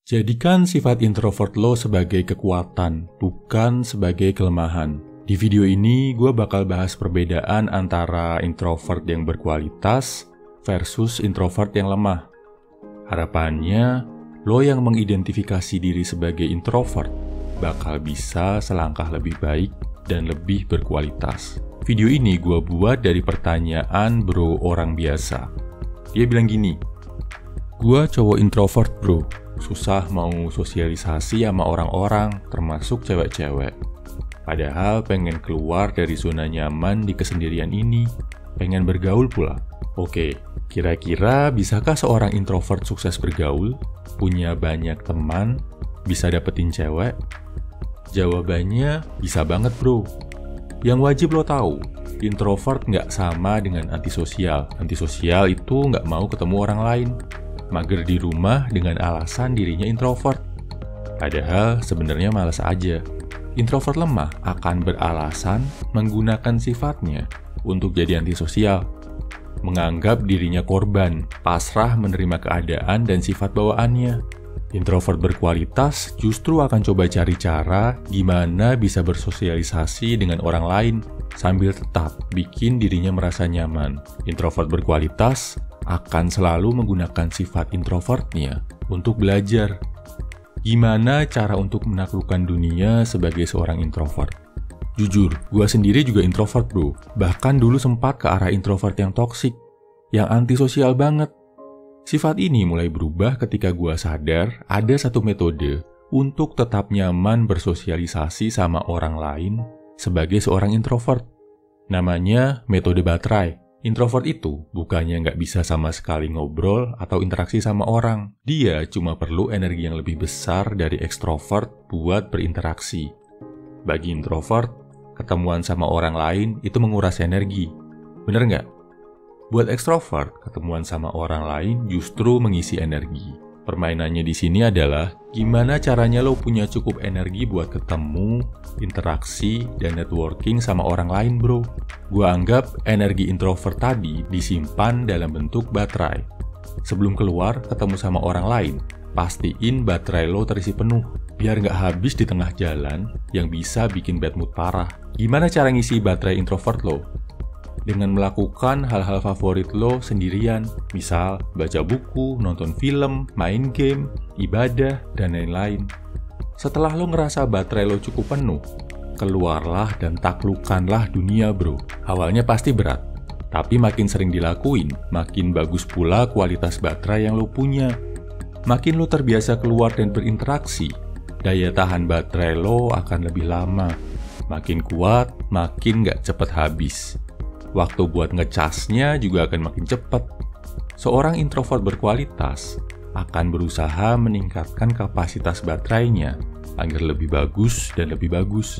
Jadikan sifat introvert lo sebagai kekuatan, bukan sebagai kelemahan. Di video ini, gue bakal bahas perbedaan antara introvert yang berkualitas versus introvert yang lemah. Harapannya, lo yang mengidentifikasi diri sebagai introvert bakal bisa selangkah lebih baik dan lebih berkualitas. Video ini gue buat dari pertanyaan bro orang biasa. Dia bilang gini, "Gue cowok introvert bro, susah mau sosialisasi sama orang-orang, termasuk cewek-cewek. Padahal pengen keluar dari zona nyaman di kesendirian ini, pengen bergaul pula. Oke, kira-kira bisakah seorang introvert sukses bergaul, punya banyak teman, bisa dapetin cewek?" Jawabannya, bisa banget bro. Yang wajib lo tahu, introvert nggak sama dengan antisosial. Antisosial itu nggak mau ketemu orang lain, mager di rumah dengan alasan dirinya introvert. Padahal sebenarnya malas aja. Introvert lemah akan beralasan menggunakan sifatnya untuk jadi antisosial, menganggap dirinya korban, pasrah menerima keadaan dan sifat bawaannya. Introvert berkualitas justru akan coba cari cara gimana bisa bersosialisasi dengan orang lain sambil tetap bikin dirinya merasa nyaman. Introvert berkualitas akan selalu menggunakan sifat introvertnya untuk belajar. Gimana cara untuk menaklukkan dunia sebagai seorang introvert? Jujur, gue sendiri juga introvert bro. Bahkan dulu sempat ke arah introvert yang toksik, yang antisosial banget. Sifat ini mulai berubah ketika gue sadar ada satu metode untuk tetap nyaman bersosialisasi sama orang lain sebagai seorang introvert. Namanya metode baterai. Introvert itu bukannya nggak bisa sama sekali ngobrol atau interaksi sama orang. Dia cuma perlu energi yang lebih besar dari ekstrovert buat berinteraksi. Bagi introvert, ketemuan sama orang lain itu menguras energi. Bener nggak? Buat ekstrovert, ketemuan sama orang lain justru mengisi energi. Permainannya di sini adalah gimana caranya lo punya cukup energi buat ketemu, interaksi, dan networking sama orang lain bro. Gua anggap energi introvert tadi disimpan dalam bentuk baterai. Sebelum keluar ketemu sama orang lain, pastiin baterai lo terisi penuh, biar nggak habis di tengah jalan yang bisa bikin bad mood parah. Gimana cara ngisi baterai introvert lo? Dengan melakukan hal-hal favorit lo sendirian, misal baca buku, nonton film, main game, ibadah, dan lain-lain. Setelah lo ngerasa baterai lo cukup penuh, keluarlah dan taklukkanlah dunia bro. Awalnya pasti berat, tapi makin sering dilakuin, makin bagus pula kualitas baterai yang lo punya. Makin lo terbiasa keluar dan berinteraksi, daya tahan baterai lo akan lebih lama. Makin kuat, makin gak cepet habis. Waktu buat ngecasnya juga akan makin cepat. Seorang introvert berkualitas akan berusaha meningkatkan kapasitas baterainya agar lebih bagus dan lebih bagus.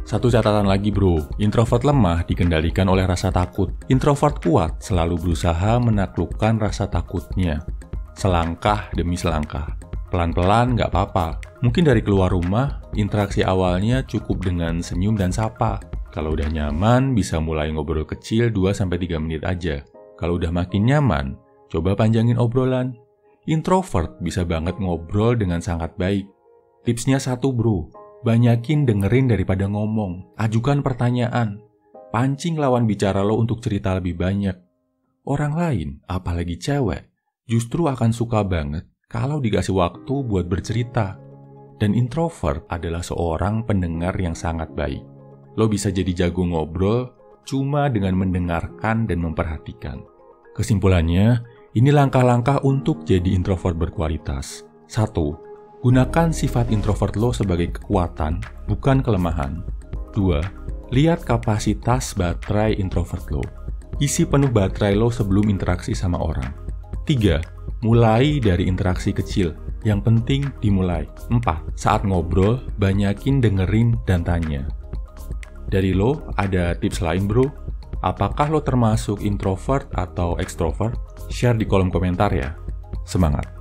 Satu catatan lagi bro, introvert lemah dikendalikan oleh rasa takut. Introvert kuat selalu berusaha menaklukkan rasa takutnya. Selangkah demi selangkah. Pelan-pelan nggak apa-apa. Mungkin dari keluar rumah, interaksi awalnya cukup dengan senyum dan sapa. Kalau udah nyaman, bisa mulai ngobrol kecil 2-3 menit aja. Kalau udah makin nyaman, coba panjangin obrolan. Introvert bisa banget ngobrol dengan sangat baik. Tipsnya satu bro, banyakin dengerin daripada ngomong. Ajukan pertanyaan. Pancing lawan bicara lo untuk cerita lebih banyak. Orang lain, apalagi cewek, justru akan suka banget kalau dikasih waktu buat bercerita. Dan introvert adalah seorang pendengar yang sangat baik. Lo bisa jadi jago ngobrol cuma dengan mendengarkan dan memperhatikan. Kesimpulannya, ini langkah-langkah untuk jadi introvert berkualitas. 1. Gunakan sifat introvert lo sebagai kekuatan, bukan kelemahan. 2. Lihat kapasitas baterai introvert lo. Isi penuh baterai lo sebelum interaksi sama orang. 3. Mulai dari interaksi kecil. Yang penting dimulai. 4. Saat ngobrol, banyakin dengerin dan tanya. Dari lo, ada tips lain bro? Apakah lo termasuk introvert atau extrovert? Share di kolom komentar ya. Semangat!